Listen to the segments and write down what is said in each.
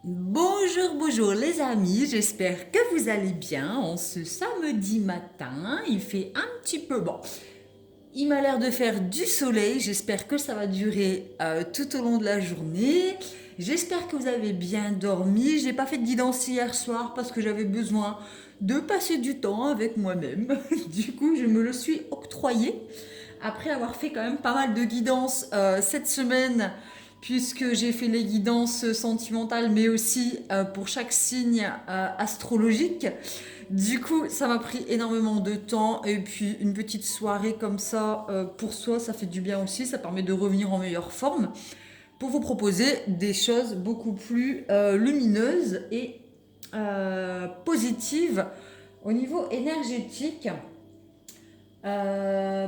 Bonjour, bonjour les amis, j'espère que vous allez bien en ce samedi matin. Il fait un petit peu bon. Il m'a l'air de faire du soleil, j'espère que ça va durer tout au long de la journée. J'espère que vous avez bien dormi. J'ai pas fait de guidance hier soir parce que j'avais besoin de passer du temps avec moi-même. Du coup, je me le suis octroyé après avoir fait quand même pas mal de guidances cette semaine, puisque j'ai fait les guidances sentimentales, mais aussi pour chaque signe astrologique. Du coup, ça m'a pris énormément de temps, et puis une petite soirée comme ça, pour soi, ça fait du bien aussi, ça permet de revenir en meilleure forme, pour vous proposer des choses beaucoup plus lumineuses et positives au niveau énergétique.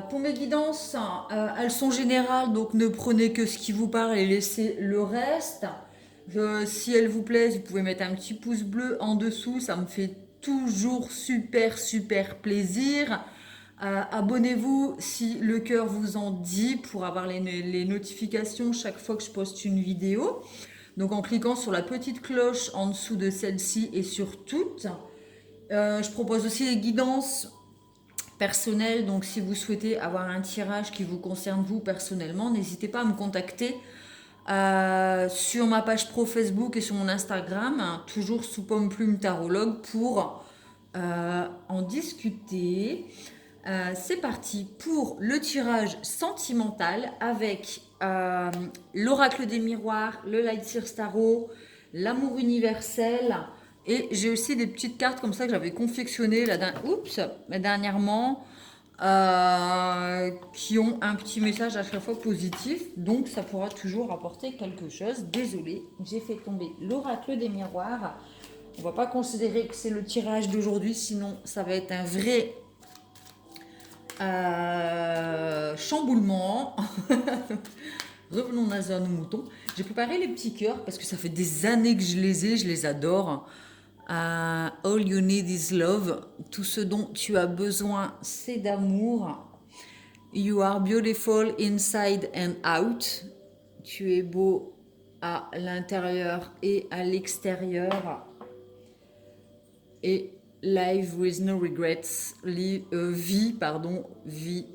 Pour mes guidances, elles sont générales, donc ne prenez que ce qui vous parle et laissez le reste. Si elles vous plaisent, vous pouvez mettre un petit pouce bleu en dessous, ça me fait toujours super plaisir. Abonnez-vous si le cœur vous en dit pour avoir les notifications chaque fois que je poste une vidéo. Donc en cliquant sur la petite cloche en dessous de celle-ci et sur toutes. Je propose aussi les guidances personnel. Donc, si vous souhaitez avoir un tirage qui vous concerne vous personnellement, n'hésitez pas à me contacter sur ma page pro Facebook et sur mon Instagram, hein, toujours sous Pomme Plume Tarologue, pour en discuter. C'est parti pour le tirage sentimental avec l'oracle des miroirs, le Light Seer Tarot, l'amour universel. Et j'ai aussi des petites cartes comme ça que j'avais confectionnées dernièrement, qui ont un petit message à chaque fois positif. Donc ça pourra toujours apporter quelque chose. Désolée, j'ai fait tomber l'oracle des miroirs. On va pas considérer que c'est le tirage d'aujourd'hui, sinon ça va être un vrai chamboulement. Revenons à nos moutons. J'ai préparé les petits cœurs parce que ça fait des années que je les adore. All you need is love. Tout ce dont tu as besoin, c'est d'amour. You are beautiful inside and out. Tu es beau à l'intérieur et à l'extérieur. Et live with no regrets. Vie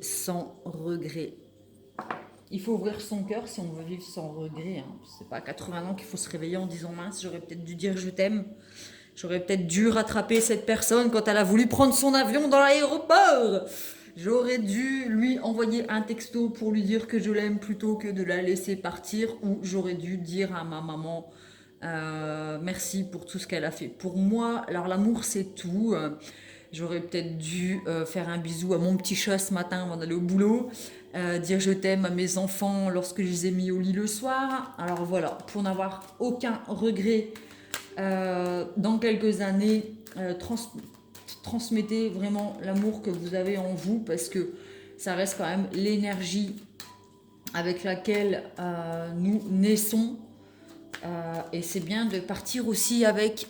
sans regret. Il faut ouvrir son cœur si on veut vivre sans regret. Hein. C'est pas à 80 ans qu'il faut se réveiller en disant mince, j'aurais peut-être dû dire je t'aime. J'aurais peut-être dû rattraper cette personne quand elle a voulu prendre son avion dans l'aéroport. J'aurais dû lui envoyer un texto pour lui dire que je l'aime plutôt que de la laisser partir. Ou j'aurais dû dire à ma maman merci pour tout ce qu'elle a fait pour moi. Alors l'amour c'est tout. J'aurais peut-être dû faire un bisou à mon petit chat ce matin avant d'aller au boulot. Dire je t'aime à mes enfants lorsque je les ai mis au lit le soir. Alors voilà, pour n'avoir aucun regret dans quelques années, transmettez vraiment l'amour que vous avez en vous parce que ça reste quand même l'énergie avec laquelle nous naissons. Et c'est bien de partir aussi avec,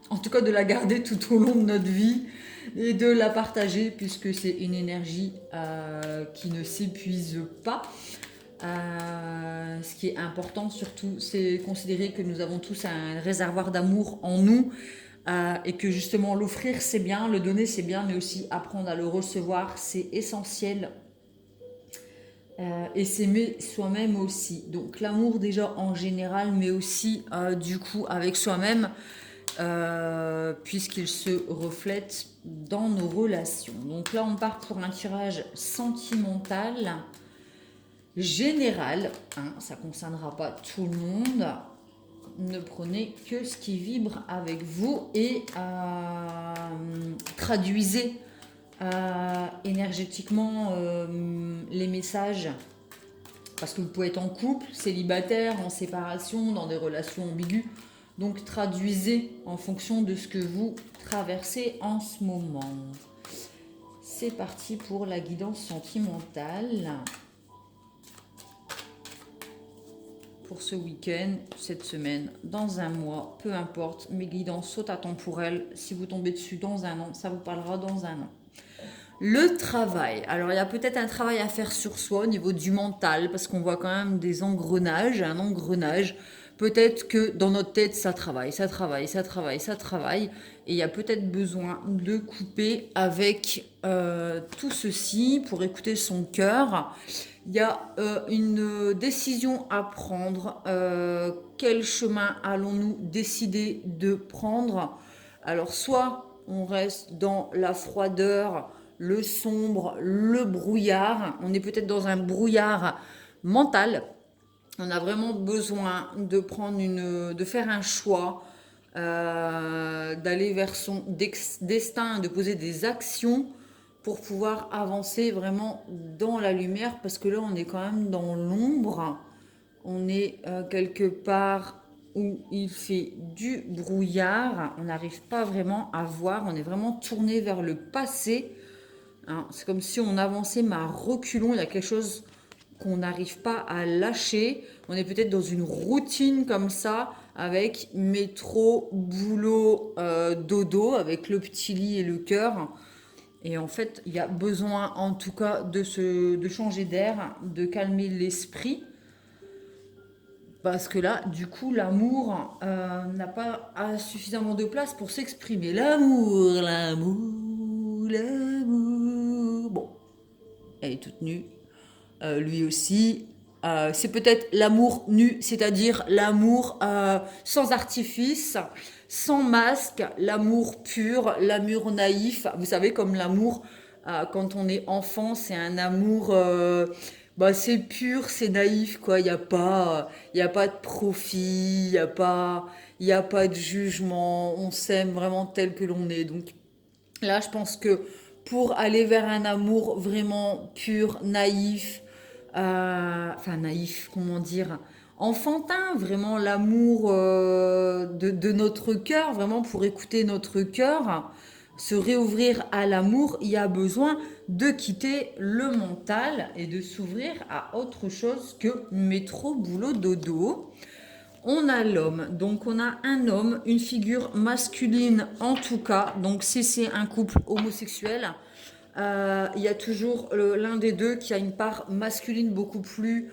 en tout cas de la garder tout au long de notre vie et de la partager puisque c'est une énergie qui ne s'épuise pas. Ce qui est important surtout, c'est considérer que nous avons tous un réservoir d'amour en nous et que justement l'offrir c'est bien, le donner c'est bien, mais aussi apprendre à le recevoir c'est essentiel et s'aimer soi-même aussi. Donc l'amour déjà en général, mais aussi du coup avec soi-même, puisqu'il se reflète dans nos relations. Donc là on part pour un tirage sentimental général, hein, ça ne concernera pas tout le monde. Ne prenez que ce qui vibre avec vous et traduisez énergétiquement les messages. Parce que vous pouvez être en couple, célibataire, en séparation, dans des relations ambiguës. Donc traduisez en fonction de ce que vous traversez en ce moment. C'est parti pour la guidance sentimentale. Pour ce week-end, cette semaine, dans un mois, peu importe, mes guidances sautent à temps pour elles. Si vous tombez dessus dans un an, ça vous parlera dans un an. Le travail. Alors, il y a peut-être un travail à faire sur soi au niveau du mental, parce qu'on voit quand même des engrenages, un engrenage. Peut-être que dans notre tête, ça travaille, ça travaille, ça travaille, ça travaille. Et il y a peut-être besoin de couper avec tout ceci pour écouter son cœur. Il y a une décision à prendre. Quel chemin allons-nous décider de prendre? Alors, soit on reste dans la froideur, le sombre, le brouillard. On est peut-être dans un brouillard mental. On a vraiment besoin de de faire un choix, d'aller vers son destin, de poser des actions pour pouvoir avancer vraiment dans la lumière, parce que là, on est quand même dans l'ombre. On est quelque part où il fait du brouillard. On n'arrive pas vraiment à voir. On est vraiment tourné vers le passé. Hein, c'est comme si on avançait mais à reculons. Il y a quelque chose qu'on n'arrive pas à lâcher. On est peut-être dans une routine comme ça, avec métro, boulot, dodo, avec le petit lit et le cœur. Et en fait, il y a besoin en tout cas de changer d'air, de calmer l'esprit. Parce que là, du coup, l'amour n'a pas suffisamment de place pour s'exprimer. L'amour, l'amour, l'amour. Bon, elle est toute nue. Lui aussi. C'est peut-être l'amour nu, c'est-à-dire l'amour sans artifice, sans masque, l'amour pur, l'amour naïf. Vous savez, comme l'amour, quand on est enfant, c'est un amour, bah, c'est pur, c'est naïf, quoi. Y a pas de profit, y a pas de jugement. On s'aime vraiment tel que l'on est. Donc là, je pense que pour aller vers un amour vraiment pur, naïf, enfin naïf, comment dire, enfantin, vraiment l'amour de notre cœur, vraiment pour écouter notre cœur, se réouvrir à l'amour, il y a besoin de quitter le mental et de s'ouvrir à autre chose que métro, boulot, dodo. On a l'homme, donc on a un homme, une figure masculine en tout cas, donc si c'est un couple homosexuel, il y a toujours l'un des deux qui a une part masculine beaucoup plus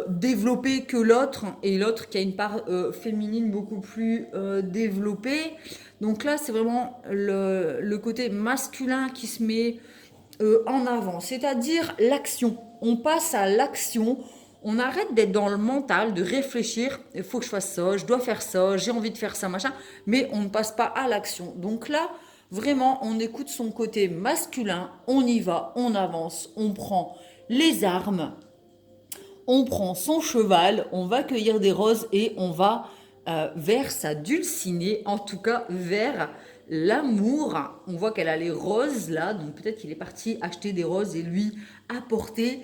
développée que l'autre, et l'autre qui a une part féminine beaucoup plus développée. Donc là, c'est vraiment le côté masculin qui se met en avant, c'est-à-dire l'action. On passe à l'action. On arrête d'être dans le mental, de réfléchir, il faut que je fasse ça, je dois faire ça, j'ai envie de faire ça, machin, mais on ne passe pas à l'action. Donc là, vraiment, on écoute son côté masculin, on y va, on avance, on prend les armes, on prend son cheval, on va cueillir des roses et on va vers sa dulcinée, en tout cas vers l'amour. On voit qu'elle a les roses là, donc peut-être qu'il est parti acheter des roses et lui apporter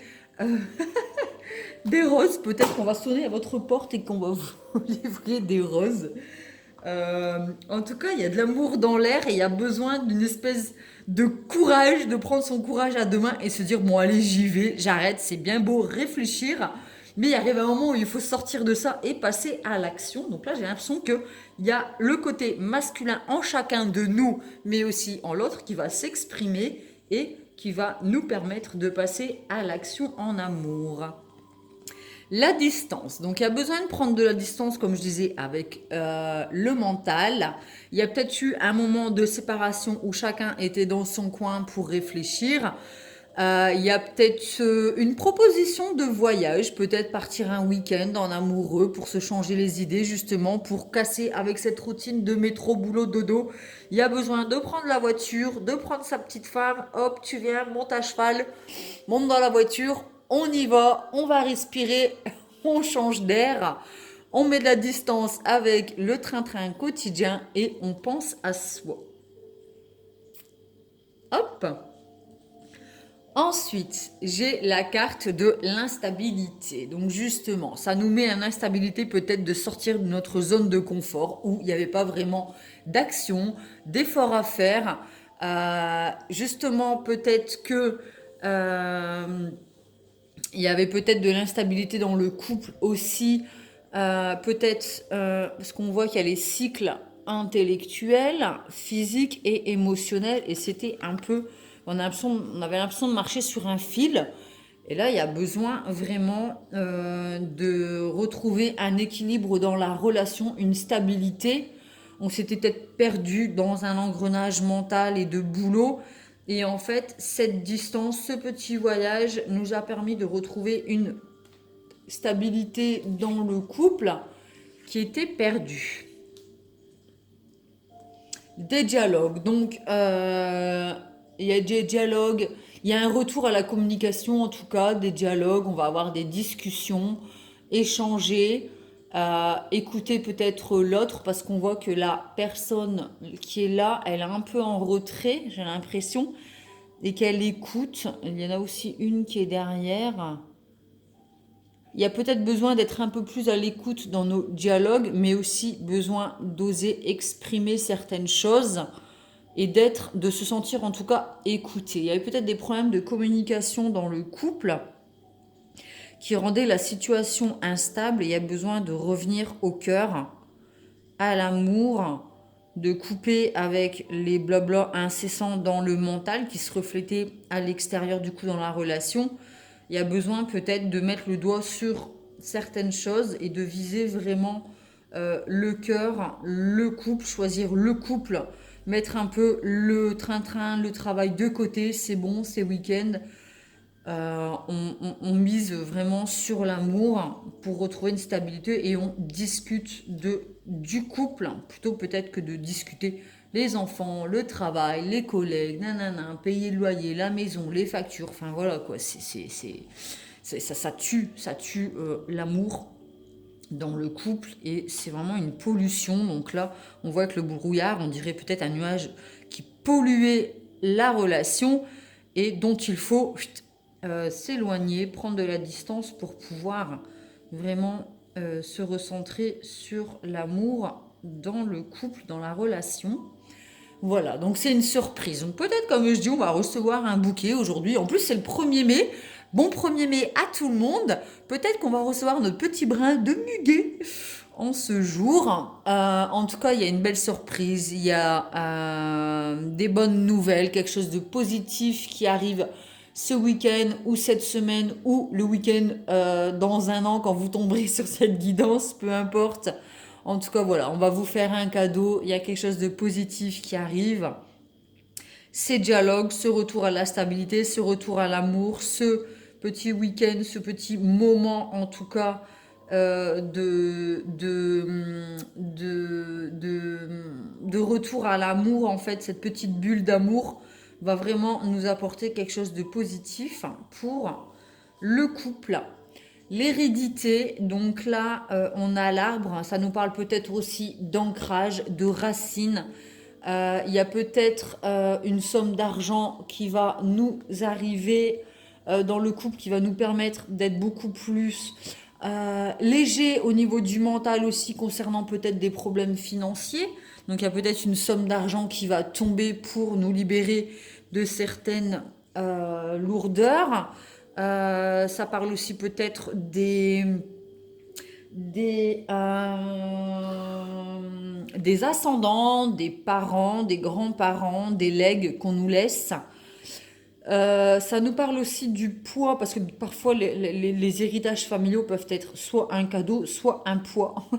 des roses. Peut-être qu'on va sonner à votre porte et qu'on va vous livrer des roses. En tout cas, il y a de l'amour dans l'air et il y a besoin d'une espèce de courage, de prendre son courage à deux mains et se dire, bon allez, j'y vais, j'arrête, c'est bien beau réfléchir, mais il arrive un moment où il faut sortir de ça et passer à l'action. Donc là, j'ai l'impression qu'il y a le côté masculin en chacun de nous, mais aussi en l'autre, qui va s'exprimer et qui va nous permettre de passer à l'action en amour. La distance. Donc, il y a besoin de prendre de la distance, comme je disais, avec le mental. Il y a peut-être eu un moment de séparation où chacun était dans son coin pour réfléchir. Il y a peut-être une proposition de voyage, peut-être partir un week-end en amoureux pour se changer les idées, justement, pour casser avec cette routine de métro, boulot, dodo. Il y a besoin de prendre la voiture, de prendre sa petite femme, hop, tu viens, monte à cheval, monte dans la voiture, on y va, on va respirer, on change d'air, on met de la distance avec le train-train quotidien et on pense à soi. Hop! Ensuite, j'ai la carte de l'instabilité. Donc justement, ça nous met en instabilité peut-être de sortir de notre zone de confort où il n'y avait pas vraiment d'action, d'effort à faire. Justement, peut-être que il y avait peut-être de l'instabilité dans le couple aussi. Peut-être parce qu'on voit qu'il y a les cycles intellectuels, physiques et émotionnels. Et c'était un peu on avait l'impression de marcher sur un fil. Et là, il y a besoin vraiment de retrouver un équilibre dans la relation, une stabilité. On s'était peut-être perdu dans un engrenage mental et de boulot. Et en fait, cette distance, ce petit voyage nous a permis de retrouver une stabilité dans le couple qui était perdue. Des dialogues. Donc, il y a des dialogues. Il y a un retour à la communication, en tout cas, des dialogues. On va avoir des discussions, échanger, écouter peut-être l'autre, parce qu'on voit que la personne qui est là, elle est un peu en retrait, j'ai l'impression, et qu'elle écoute. Il y en a aussi une qui est derrière. Il y a peut-être besoin d'être un peu plus à l'écoute dans nos dialogues, mais aussi besoin d'oser exprimer certaines choses et de se sentir en tout cas écouté. Il y avait peut-être des problèmes de communication dans le couple qui rendaient la situation instable et il y a besoin de revenir au cœur, à l'amour, de couper avec les blabla incessants dans le mental qui se reflétaient à l'extérieur du coup dans la relation. Il y a besoin peut-être de mettre le doigt sur certaines choses et de viser vraiment le cœur, le couple, choisir le couple, mettre un peu le train-train, le travail de côté, c'est bon, c'est week-end. On mise vraiment sur l'amour pour retrouver une stabilité et on discute du couple plutôt peut-être que de discuter les enfants, le travail, les collègues, nanana, payer le loyer, la maison, les factures, enfin voilà quoi, ça tue l'amour dans le couple et c'est vraiment une pollution. Donc là, on voit que le brouillard, on dirait peut-être un nuage qui polluait la relation et dont il faut s'éloigner, prendre de la distance pour pouvoir vraiment se recentrer sur l'amour dans le couple, dans la relation. Voilà, donc c'est une surprise. Donc peut-être, comme je dis, on va recevoir un bouquet aujourd'hui. En plus, c'est le 1er mai. Bon 1er mai à tout le monde. Peut-être qu'on va recevoir notre petit brin de muguet en ce jour. En tout cas, il y a une belle surprise. Il y a des bonnes nouvelles, quelque chose de positif qui arrive ce week-end ou cette semaine ou le week-end dans un an quand vous tomberez sur cette guidance, peu importe. En tout cas, voilà, on va vous faire un cadeau. Il y a quelque chose de positif qui arrive. Ces dialogues, ce retour à la stabilité, ce retour à l'amour, ce petit week-end, ce petit moment, en tout cas, de retour à l'amour, en fait, cette petite bulle d'amour va vraiment nous apporter quelque chose de positif pour le couple. L'hérédité, donc là, on a l'arbre, ça nous parle peut-être aussi d'ancrage, de racines. Il y a peut-être une somme d'argent qui va nous arriver dans le couple, qui va nous permettre d'être beaucoup plus léger au niveau du mental aussi, concernant peut-être des problèmes financiers. Donc il y a peut-être une somme d'argent qui va tomber pour nous libérer de certaines lourdeurs. Ça parle aussi peut-être des ascendants, des parents, des grands-parents, des legs qu'on nous laisse. Ça nous parle aussi du poids, parce que parfois les héritages familiaux peuvent être soit un cadeau, soit un poids.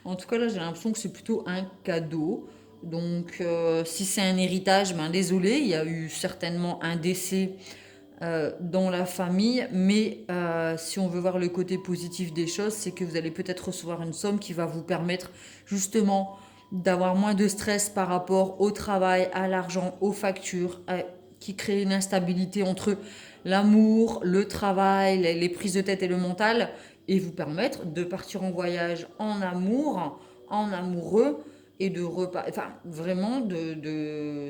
En tout cas, là, j'ai l'impression que c'est plutôt un cadeau. Donc, si c'est un héritage, ben désolé, il y a eu certainement un décès dans la famille, mais si on veut voir le côté positif des choses, c'est que vous allez peut-être recevoir une somme qui va vous permettre justement d'avoir moins de stress par rapport au travail, à l'argent, aux factures, qui crée une instabilité entre l'amour, le travail, les prises de tête et le mental, et vous permettre de partir en voyage en amour, en amoureux, et de repas, enfin vraiment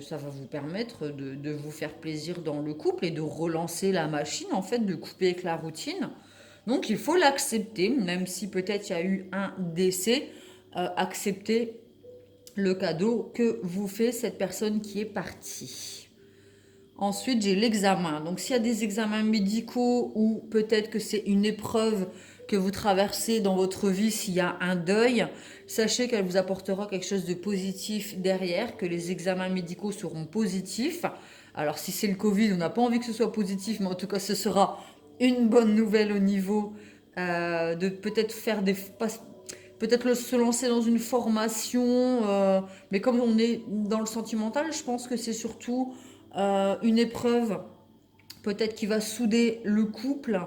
ça va vous permettre de vous faire plaisir dans le couple et de relancer la machine en fait, de couper avec la routine. Donc il faut l'accepter, même si peut-être il y a eu un décès, accepter le cadeau que vous fait cette personne qui est partie. Ensuite, j'ai l'examen. Donc, s'il y a des examens médicaux ou peut-être que c'est une épreuve que vous traversez dans votre vie, s'il y a un deuil, sachez qu'elle vous apportera quelque chose de positif derrière, que les examens médicaux seront positifs. Alors si c'est le Covid, on n'a pas envie que ce soit positif, mais en tout cas ce sera une bonne nouvelle au niveau de peut-être faire des... Peut-être se lancer dans une formation, mais comme on est dans le sentimental, je pense que c'est surtout une épreuve, peut-être qui va souder le couple.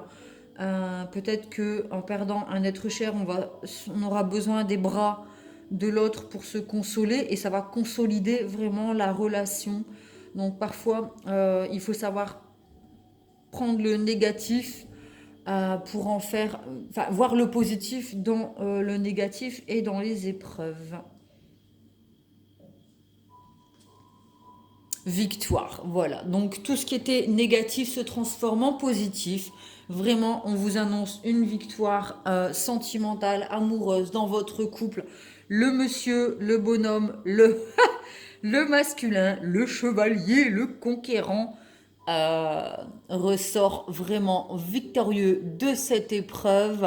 Peut-être que en perdant un être cher, on aura besoin des bras de l'autre pour se consoler et ça va consolider vraiment la relation. Donc parfois, il faut savoir prendre le négatif pour en faire, enfin, voir le positif dans le négatif et dans les épreuves. Victoire, voilà. Donc tout ce qui était négatif se transforme en positif. Vraiment, on vous annonce une victoire sentimentale, amoureuse dans votre couple. Le monsieur, le bonhomme, le masculin, le chevalier, le conquérant euh, ressort vraiment victorieux de cette épreuve.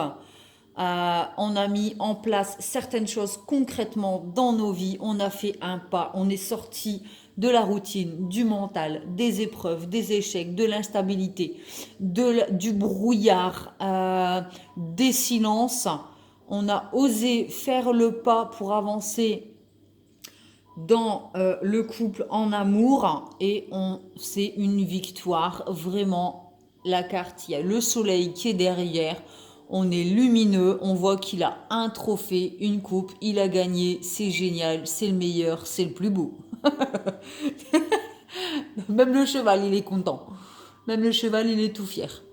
On a mis en place certaines choses concrètement dans nos vies. On a fait un pas, on est sorti de la routine, du mental, des épreuves, des échecs, de l'instabilité, du brouillard, des silences. On a osé faire le pas pour avancer dans le couple en amour et c'est une victoire vraiment. La carte, il y a le soleil qui est derrière, on est lumineux, on voit qu'il a un trophée, une coupe, il a gagné, c'est génial, c'est le meilleur, c'est le plus beau. Même le cheval, il est content. Même le cheval, il est tout fier.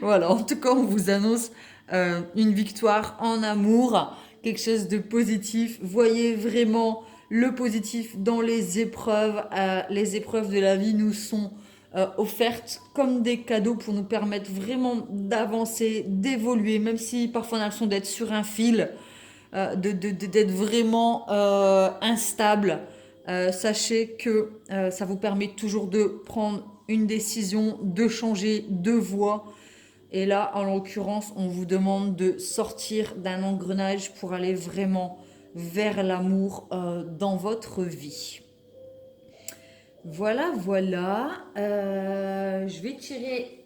Voilà, en tout cas, on vous annonce une victoire en amour, quelque chose de positif. Voyez vraiment le positif dans les épreuves. Les épreuves de la vie nous sont offertes comme des cadeaux pour nous permettre vraiment d'avancer, d'évoluer, même si parfois on a l'impression d'être sur un fil, d'être vraiment instable. Sachez que ça vous permet toujours de prendre une décision, de changer de voie. Et là, en l'occurrence, on vous demande de sortir d'un engrenage pour aller vraiment vers l'amour dans votre vie. Voilà, voilà. Je vais tirer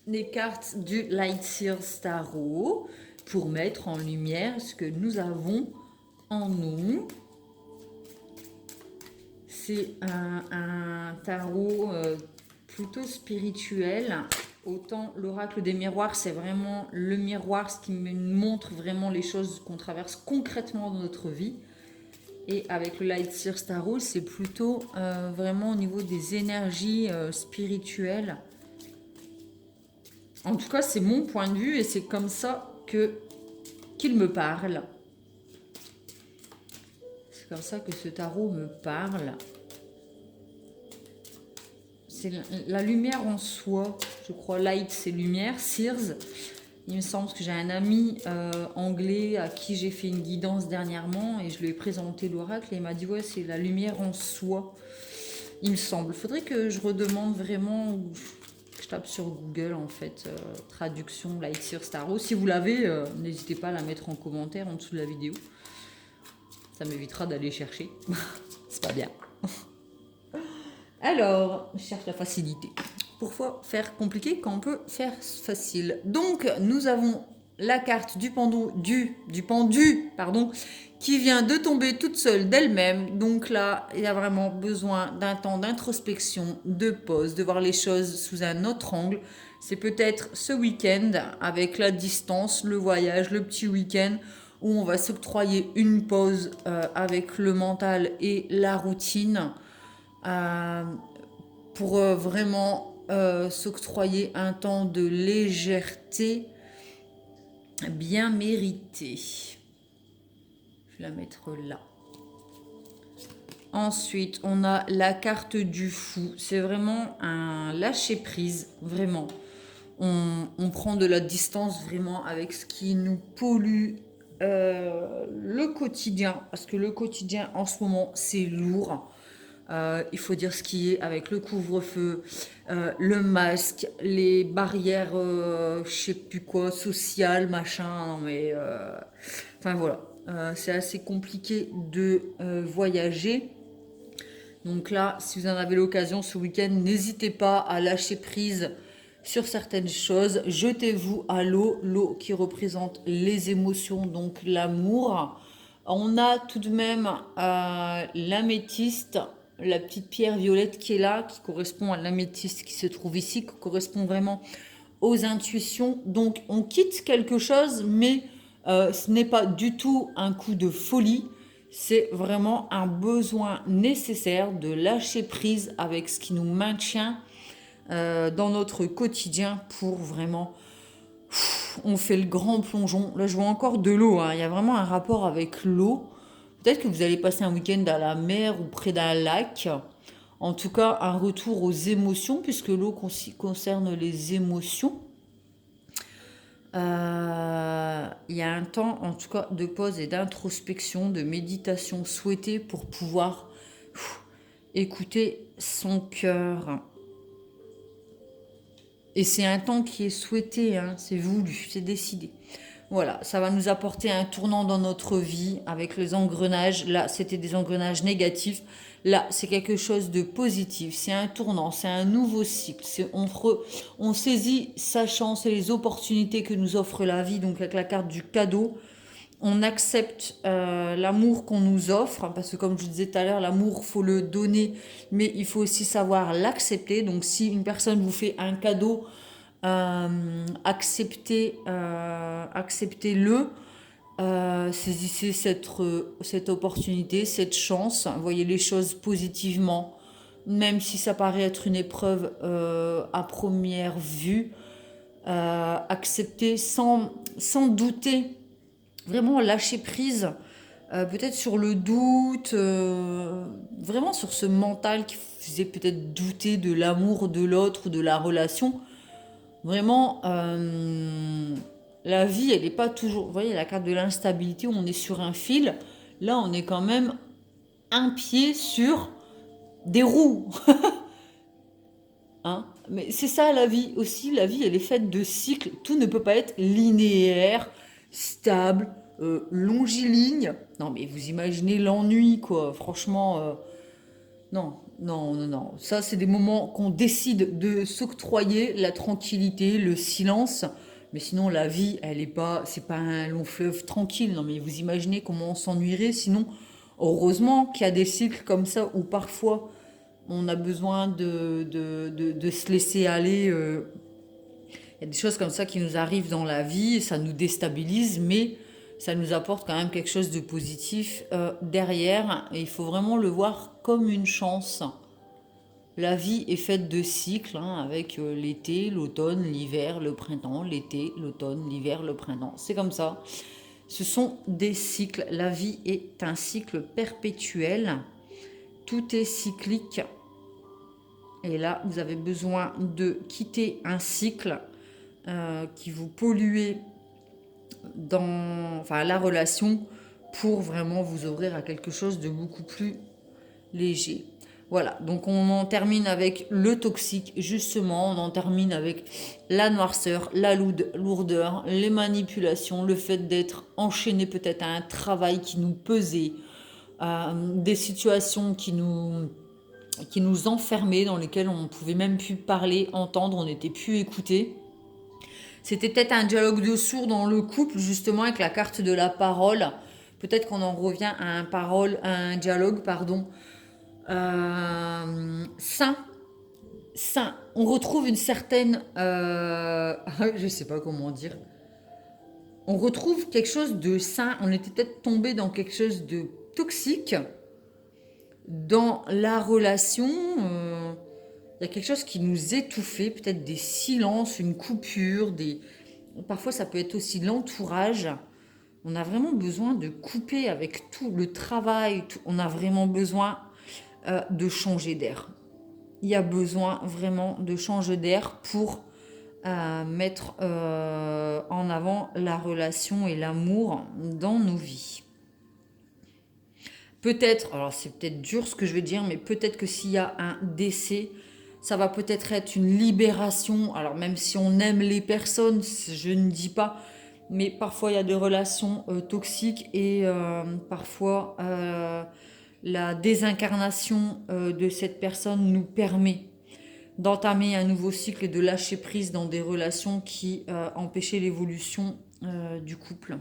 les cartes du Lightseer Tarot pour mettre en lumière ce que nous avons en nous. C'est un tarot plutôt spirituel. Autant l'oracle des miroirs, c'est vraiment le miroir, ce qui me montre vraiment les choses qu'on traverse concrètement dans notre vie. Et avec le Lightseer Tarot, c'est plutôt vraiment au niveau des énergies spirituelles. En tout cas, c'est mon point de vue et c'est comme ça qu'il me parle. C'est comme ça que ce tarot me parle. C'est la lumière en soi, je crois. Light, c'est lumière. Sears, il me semble que j'ai un ami anglais à qui j'ai fait une guidance dernièrement et je lui ai présenté l'oracle et il m'a dit ouais, c'est la lumière en soi, il me semble. Il faudrait que je redemande vraiment, je tape sur Google en fait, traduction Lightseer Tarot. Si vous l'avez, n'hésitez pas à la mettre en commentaire en dessous de la vidéo. Ça m'évitera d'aller chercher. C'est pas bien. Alors, je cherche la facilité. Pourquoi faire compliqué quand on peut faire facile? Donc, nous avons la carte du pendu, pardon, qui vient de tomber toute seule d'elle-même. Donc là, il y a vraiment besoin d'un temps d'introspection, de pause, de voir les choses sous un autre angle. C'est peut-être ce week-end, avec la distance, le voyage, le petit week-end, où on va s'octroyer une pause avec le mental et la routine pour vraiment s'octroyer un temps de légèreté bien mérité. Je vais la mettre là. Ensuite, on a la carte du fou. C'est vraiment un lâcher-prise, vraiment. On prend de la distance vraiment avec ce qui nous pollue le quotidien. Parce que le quotidien, en ce moment, c'est lourd. Il faut dire ce qui est avec le couvre-feu, le masque, les barrières, je sais plus quoi, sociales, machin. Non mais, enfin voilà, c'est assez compliqué de voyager. Donc là, si vous en avez l'occasion ce week-end, n'hésitez pas à lâcher prise sur certaines choses. Jetez-vous à l'eau, l'eau qui représente les émotions, donc l'amour. On a tout de même l'améthyste, la petite pierre violette qui est là, qui correspond à l'améthyste qui se trouve ici, qui correspond vraiment aux intuitions. Donc on quitte quelque chose, mais ce n'est pas du tout un coup de folie. C'est vraiment un besoin nécessaire de lâcher prise avec ce qui nous maintient dans notre quotidien pour vraiment... On fait le grand plongeon. Là, je vois encore de l'eau, hein. Il y a vraiment un rapport avec l'eau. Peut-être que vous allez passer un week-end à la mer ou près d'un lac. En tout cas, un retour aux émotions, puisque l'eau concerne les émotions. Il y a un temps, en tout cas, de pause et d'introspection, de méditation souhaitée pour pouvoir écouter son cœur. Et c'est un temps qui est souhaité, hein, c'est voulu, c'est décidé. Voilà, ça va nous apporter un tournant dans notre vie avec les engrenages. Là, c'était des engrenages négatifs. Là, c'est quelque chose de positif. C'est un tournant, c'est un nouveau cycle. On saisit sa chance et les opportunités que nous offre la vie. Donc, avec la carte du cadeau, on accepte l'amour qu'on nous offre. Parce que, comme je vous disais tout à l'heure, l'amour, faut le donner, mais il faut aussi savoir l'accepter. Donc, si une personne vous fait un cadeau, acceptez-le, saisissez cette opportunité, cette chance, voyez les choses positivement, même si ça paraît être une épreuve à première vue, acceptez sans douter, vraiment lâcher prise, peut-être sur le doute, vraiment sur ce mental qui faisait peut-être douter de l'amour de l'autre ou de la relation. Vraiment, la vie, elle n'est pas toujours... Vous voyez, la carte de l'instabilité, où on est sur un fil. Là, on est quand même un pied sur des roues. Hein. Mais c'est ça la vie aussi. La vie, elle est faite de cycles. Tout ne peut pas être linéaire, stable, longiligne. Non, mais vous imaginez l'ennui, quoi. Franchement, non, non, non, non. Ça, c'est des moments qu'on décide de s'octroyer, la tranquillité, le silence. Mais sinon, la vie, elle est pas, c'est pas un long fleuve tranquille. Non, mais vous imaginez comment on s'ennuierait. Sinon, heureusement qu'il y a des cycles comme ça où parfois on a besoin de se laisser aller. Il y a des choses comme ça qui nous arrivent dans la vie, ça nous déstabilise, mais ça nous apporte quand même quelque chose de positif derrière. Et il faut vraiment le voir comme une chance. La vie est faite de cycles, hein, avec l'été, l'automne, l'hiver, le printemps, l'été, l'automne, l'hiver, le printemps. C'est comme ça. Ce sont des cycles. La vie est un cycle perpétuel. Tout est cyclique. Et là, vous avez besoin de quitter un cycle qui vous polluait dans la relation pour vraiment vous ouvrir à quelque chose de beaucoup plus léger. Voilà, donc on en termine avec le toxique, justement, on en termine avec la noirceur, la lourdeur, les manipulations, le fait d'être enchaîné peut-être à un travail qui nous pesait, des situations qui nous enfermaient, dans lesquelles on ne pouvait même plus parler, entendre, on n'était plus écouté. C'était peut-être un dialogue de sourds dans le couple, justement, avec la carte de la parole. Peut-être qu'on en revient à un dialogue, pardon, sain. Sain. On retrouve une certaine... je sais pas comment dire. On retrouve quelque chose de sain. On était peut-être tombé dans quelque chose de toxique dans la relation. Il y a quelque chose qui nous étouffait, peut-être des silences, une coupure, parfois ça peut être aussi l'entourage. On a vraiment besoin de couper avec tout le travail, on a vraiment besoin de changer d'air. Il y a besoin vraiment de changer d'air pour mettre en avant la relation et l'amour dans nos vies. Peut-être, alors c'est peut-être dur ce que je vais dire, mais peut-être que s'il y a un décès, ça va peut-être être une libération. Alors même si on aime les personnes, je ne dis pas, mais parfois il y a des relations toxiques et parfois la désincarnation de cette personne nous permet d'entamer un nouveau cycle et de lâcher prise dans des relations qui empêchaient l'évolution du couple.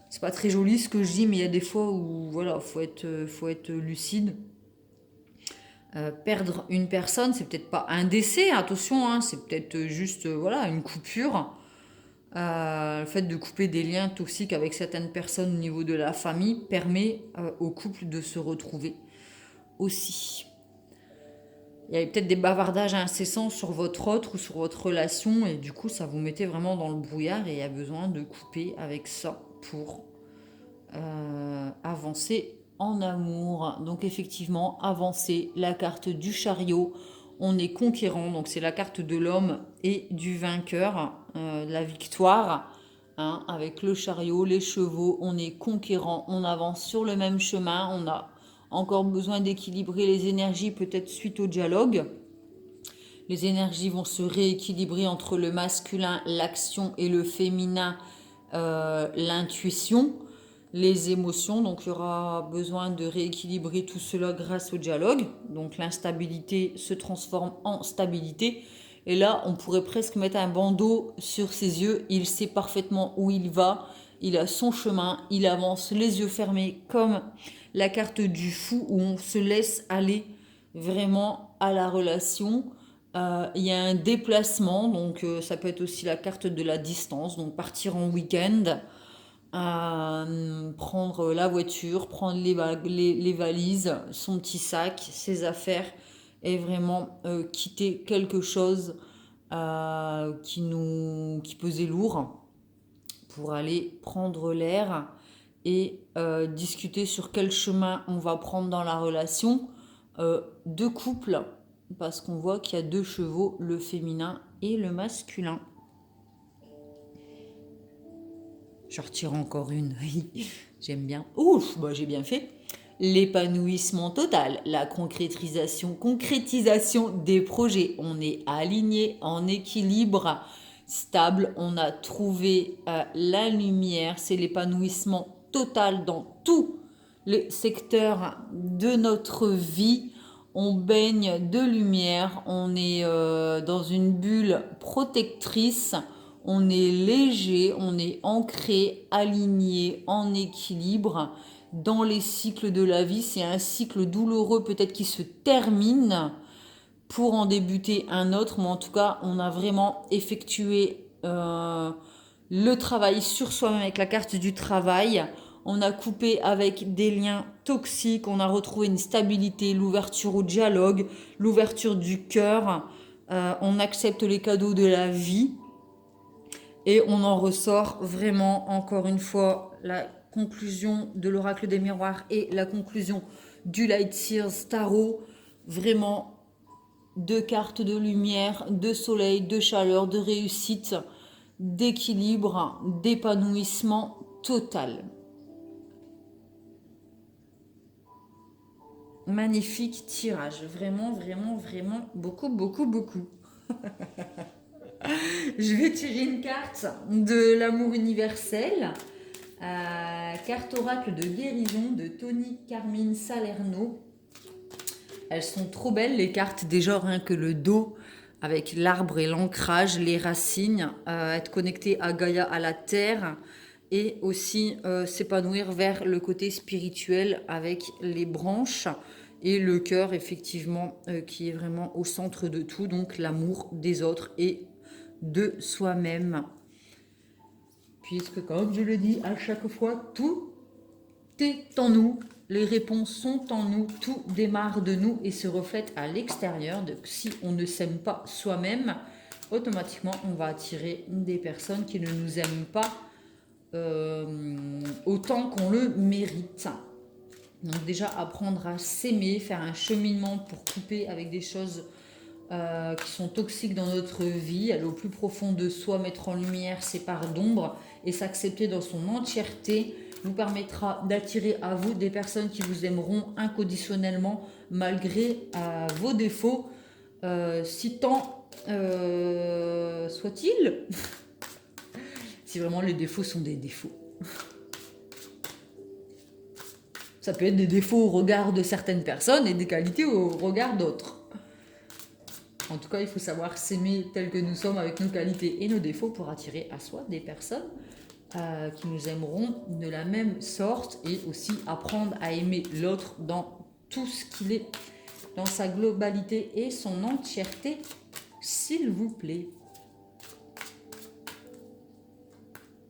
C'est pas très joli ce que je dis, mais il y a des fois où voilà, faut être lucide. Perdre une personne, c'est peut-être pas un décès, attention, hein, c'est peut-être juste voilà, une coupure. Le fait de couper des liens toxiques avec certaines personnes au niveau de la famille permet au couple de se retrouver aussi. Il y a peut-être des bavardages incessants sur votre autre ou sur votre relation et du coup ça vous mettait vraiment dans le brouillard et il y a besoin de couper avec ça pour avancer en amour. Donc effectivement, avancer, la carte du chariot, on est conquérant, donc c'est la carte de l'homme et du vainqueur, la victoire, hein, avec le chariot, les chevaux, on est conquérant, on avance sur le même chemin, on a encore besoin d'équilibrer les énergies peut-être suite au dialogue. Les énergies vont se rééquilibrer entre le masculin, l'action et le féminin, l'intuition, les émotions. Donc il y aura besoin de rééquilibrer tout cela grâce au dialogue. Donc l'instabilité se transforme en stabilité. Et là, on pourrait presque mettre un bandeau sur ses yeux. Il sait parfaitement où il va. Il a son chemin. Il avance les yeux fermés comme la carte du fou où on se laisse aller vraiment à la relation. Il y a un déplacement, donc ça peut être aussi la carte de la distance, donc partir en week-end, prendre la voiture, prendre les valises, son petit sac, ses affaires, et vraiment quitter quelque chose qui pesait lourd pour aller prendre l'air et discuter sur quel chemin on va prendre dans la relation de couple, parce qu'on voit qu'il y a deux chevaux, le féminin et le masculin. Je retire encore une, j'aime bien. Ouf, bah j'ai bien fait. L'épanouissement total, la concrétisation des projets. On est aligné, en équilibre, stable. On a trouvé la lumière. C'est l'épanouissement total dans tous les secteurs de notre vie. On baigne de lumière. On est dans une bulle protectrice. On est léger, on est ancré, aligné, en équilibre. Dans les cycles de la vie, c'est un cycle douloureux peut-être qui se termine pour en débuter un autre, mais en tout cas, on a vraiment effectué le travail sur soi-même avec la carte du travail. On a coupé avec des liens toxiques, on a retrouvé une stabilité, l'ouverture au dialogue, l'ouverture du cœur. On accepte les cadeaux de la vie. Et on en ressort vraiment, encore une fois, la conclusion de l'oracle des miroirs et la conclusion du Light Seers Tarot. Vraiment, deux cartes de lumière, de soleil, de chaleur, de réussite, d'équilibre, d'épanouissement total. Magnifique tirage. Vraiment, vraiment, vraiment, beaucoup, beaucoup, beaucoup. Je vais tirer une carte de l'amour universel. Carte oracle de guérison de Tony Carmine Salerno. Elles sont trop belles les cartes, déjà rien que le dos avec l'arbre et l'ancrage, les racines, être connecté à Gaïa, à la terre, et aussi s'épanouir vers le côté spirituel avec les branches et le cœur effectivement qui est vraiment au centre de tout, donc l'amour des autres et de soi-même. Puisque comme je le dis à chaque fois, tout est en nous, les réponses sont en nous, tout démarre de nous et se reflète à l'extérieur. Donc si on ne s'aime pas soi-même, automatiquement on va attirer des personnes qui ne nous aiment pas autant qu'on le mérite. Donc déjà apprendre à s'aimer, faire un cheminement pour couper avec des choses qui sont toxiques dans notre vie, aller au plus profond de soi, mettre en lumière ses parts d'ombre et s'accepter dans son entièreté vous permettra d'attirer à vous des personnes qui vous aimeront inconditionnellement malgré vos défauts, si tant soit-il, si vraiment les défauts sont des défauts. Ça peut être des défauts au regard de certaines personnes et des qualités au regard d'autres. En tout cas, il faut savoir s'aimer tel que nous sommes avec nos qualités et nos défauts pour attirer à soi des personnes qui nous aimeront de la même sorte et aussi apprendre à aimer l'autre dans tout ce qu'il est, dans sa globalité et son entièreté, s'il vous plaît.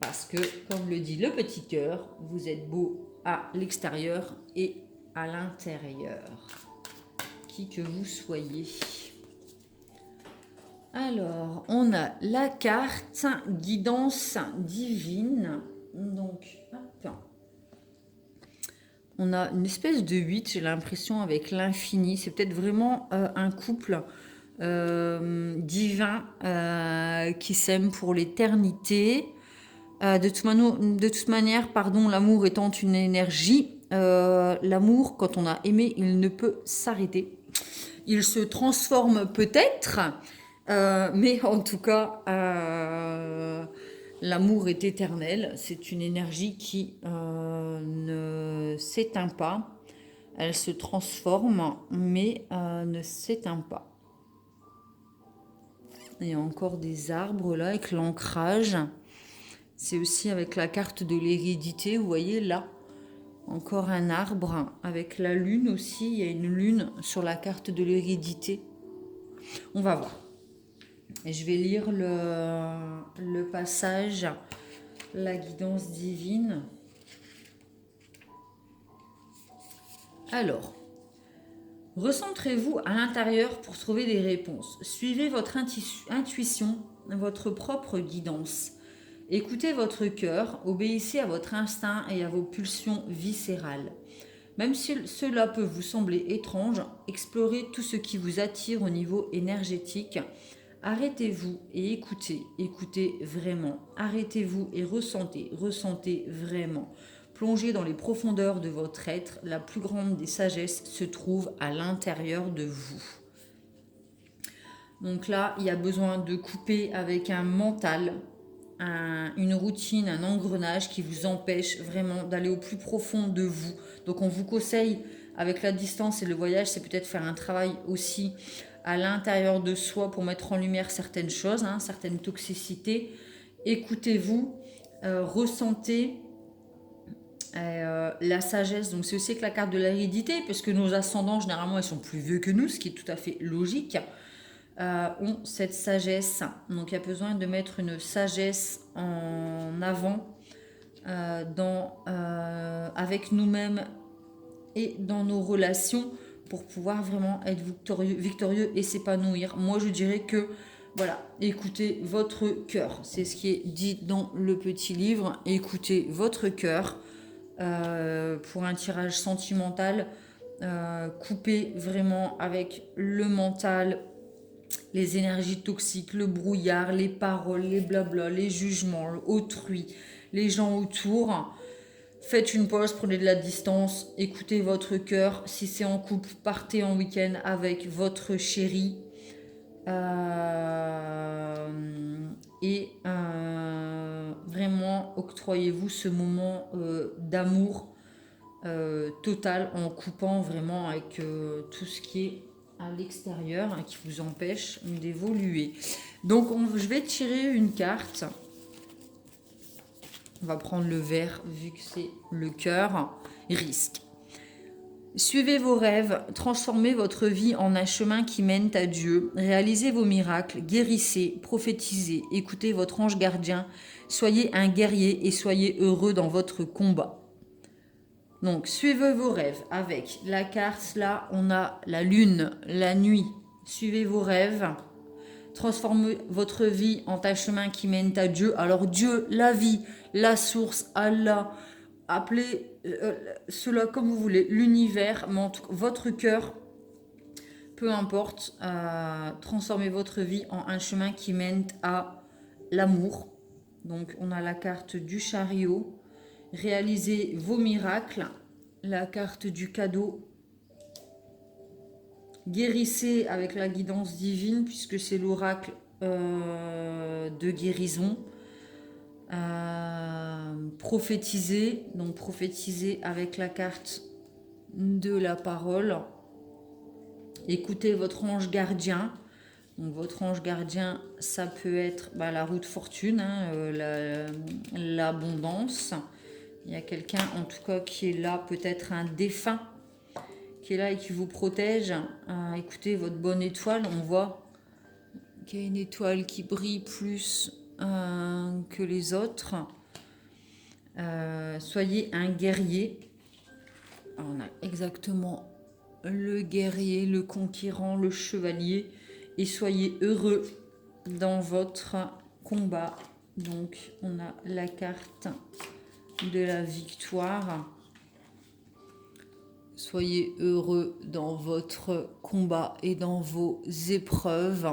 Parce que, comme le dit le petit cœur, vous êtes beau à l'extérieur et à l'intérieur, qui que vous soyez. Alors, on a la carte guidance divine. Donc, attends. On a une espèce de 8, j'ai l'impression, avec l'infini. C'est peut-être vraiment un couple divin qui s'aime pour l'éternité. De toute manière, pardon, l'amour étant une énergie, l'amour, quand on a aimé, il ne peut s'arrêter. Il se transforme peut-être, mais en tout cas, l'amour est éternel. C'est une énergie qui ne s'éteint pas. Elle se transforme, mais ne s'éteint pas. Il y a encore des arbres là avec l'ancrage. C'est aussi avec la carte de l'hérédité, vous voyez là, encore un arbre avec la lune aussi. Il y a une lune sur la carte de l'hérédité. On va voir. Et je vais lire le passage, la guidance divine. Alors, recentrez-vous à l'intérieur pour trouver des réponses. Suivez votre intuition, votre propre guidance. Écoutez votre cœur, obéissez à votre instinct et à vos pulsions viscérales. Même si cela peut vous sembler étrange, explorez tout ce qui vous attire au niveau énergétique. Arrêtez-vous et écoutez, écoutez vraiment. Arrêtez-vous et ressentez, ressentez vraiment. Plongez dans les profondeurs de votre être, la plus grande des sagesses se trouve à l'intérieur de vous. Donc là, il y a besoin de couper avec un mental, une routine, un engrenage qui vous empêche vraiment d'aller au plus profond de vous. Donc on vous conseille, avec la distance et le voyage, c'est peut-être faire un travail aussi à l'intérieur de soi pour mettre en lumière certaines choses, certaines toxicités. Écoutez-vous, ressentez la sagesse. Donc c'est aussi avec la carte de l'hérédité, parce que nos ascendants, généralement, ils sont plus vieux que nous, ce qui est tout à fait logique. Ont cette sagesse. Donc il y a besoin de mettre une sagesse en avant avec nous-mêmes et dans nos relations pour pouvoir vraiment être victorieux et s'épanouir. Moi je dirais que voilà, écoutez votre cœur. C'est ce qui est dit dans le petit livre. Écoutez votre cœur pour un tirage sentimental. Coupez vraiment avec le mental, les énergies toxiques, le brouillard, les paroles, les blabla, les jugements, autrui, les gens autour. Faites une pause, prenez de la distance, écoutez votre cœur. Si c'est en couple, partez en week-end avec votre chéri. Vraiment, octroyez-vous ce moment d'amour total en coupant vraiment avec tout ce qui est à l'extérieur qui vous empêche d'évoluer. Donc je vais tirer une carte. On va prendre le vert vu que c'est le cœur. Risque. Suivez vos rêves, transformez votre vie en un chemin qui mène à Dieu, réalisez vos miracles, guérissez, prophétisez, écoutez votre ange gardien, soyez un guerrier et soyez heureux dans votre combat. Donc, suivez vos rêves avec la carte, là, on a la lune, la nuit. Suivez vos rêves, transformez votre vie en un chemin qui mène à Dieu. Alors, Dieu, la vie, la source, Allah, appelez cela comme vous voulez, l'univers, votre cœur, peu importe, transformez votre vie en un chemin qui mène à l'amour. Donc, on a la carte du chariot. Réalisez vos miracles, la carte du cadeau. Guérissez avec la guidance divine, puisque c'est l'oracle de guérison. Prophétisez, donc prophétisez avec la carte de la parole. Écoutez votre ange gardien. Donc votre ange gardien, ça peut être la roue de fortune, hein, l'abondance. Il y a quelqu'un en tout cas qui est là, peut-être un défunt qui est là et qui vous protège. Écoutez votre bonne étoile, on voit qu'il y a une étoile qui brille plus que les autres. Soyez un guerrier. On a exactement le guerrier, le conquérant, le chevalier. Et soyez heureux dans votre combat. Donc, on a la carte de la victoire. Soyez heureux dans votre combat et dans vos épreuves.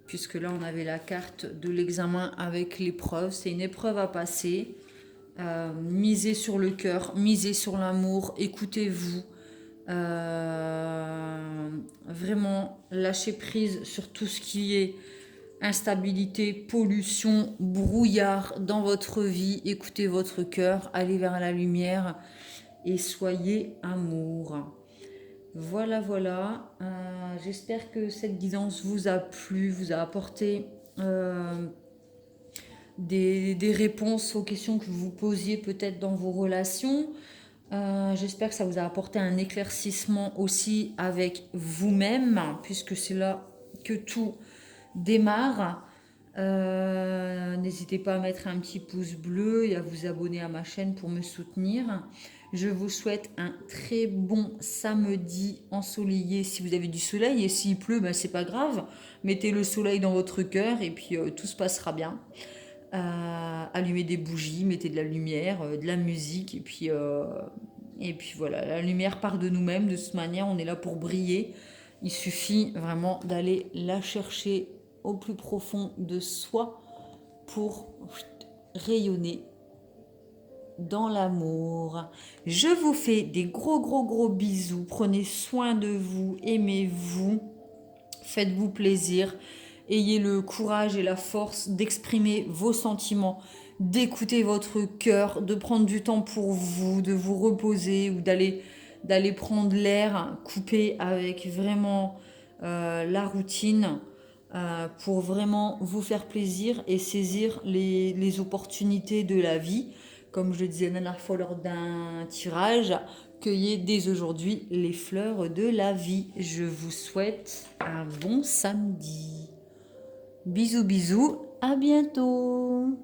Puisque là, on avait la carte de l'examen avec l'épreuve. C'est une épreuve à passer. Misez sur le cœur, misez sur l'amour, écoutez-vous. Vraiment lâchez prise sur tout ce qui est instabilité, pollution, brouillard dans votre vie. Écoutez votre cœur, allez vers la lumière et soyez amour. Voilà, voilà. J'espère que cette guidance vous a plu, vous a apporté des réponses aux questions que vous vous posiez peut-être dans vos relations. J'espère que ça vous a apporté un éclaircissement aussi avec vous-même, puisque c'est là que tout démarre. N'hésitez pas à mettre un petit pouce bleu et à vous abonner à ma chaîne pour me soutenir. Je vous souhaite un très bon samedi ensoleillé si vous avez du soleil, et s'il pleut, c'est pas grave. Mettez le soleil dans votre cœur et puis tout se passera bien. Allumez des bougies, mettez de la lumière, de la musique, et puis voilà, la lumière part de nous-mêmes. De toute manière, on est là pour briller. Il suffit vraiment d'aller la chercher au plus profond de soi pour rayonner dans l'amour. Je vous fais des gros bisous. Prenez soin de vous, aimez-vous, faites-vous plaisir. Ayez le courage et la force d'exprimer vos sentiments, d'écouter votre cœur, de prendre du temps pour vous, de vous reposer ou d'aller prendre l'air, couper avec vraiment la routine pour vraiment vous faire plaisir et saisir les opportunités de la vie. Comme je le disais la dernière fois lors d'un tirage, cueillez dès aujourd'hui les fleurs de la vie. Je vous souhaite un bon samedi. Bisous, à bientôt.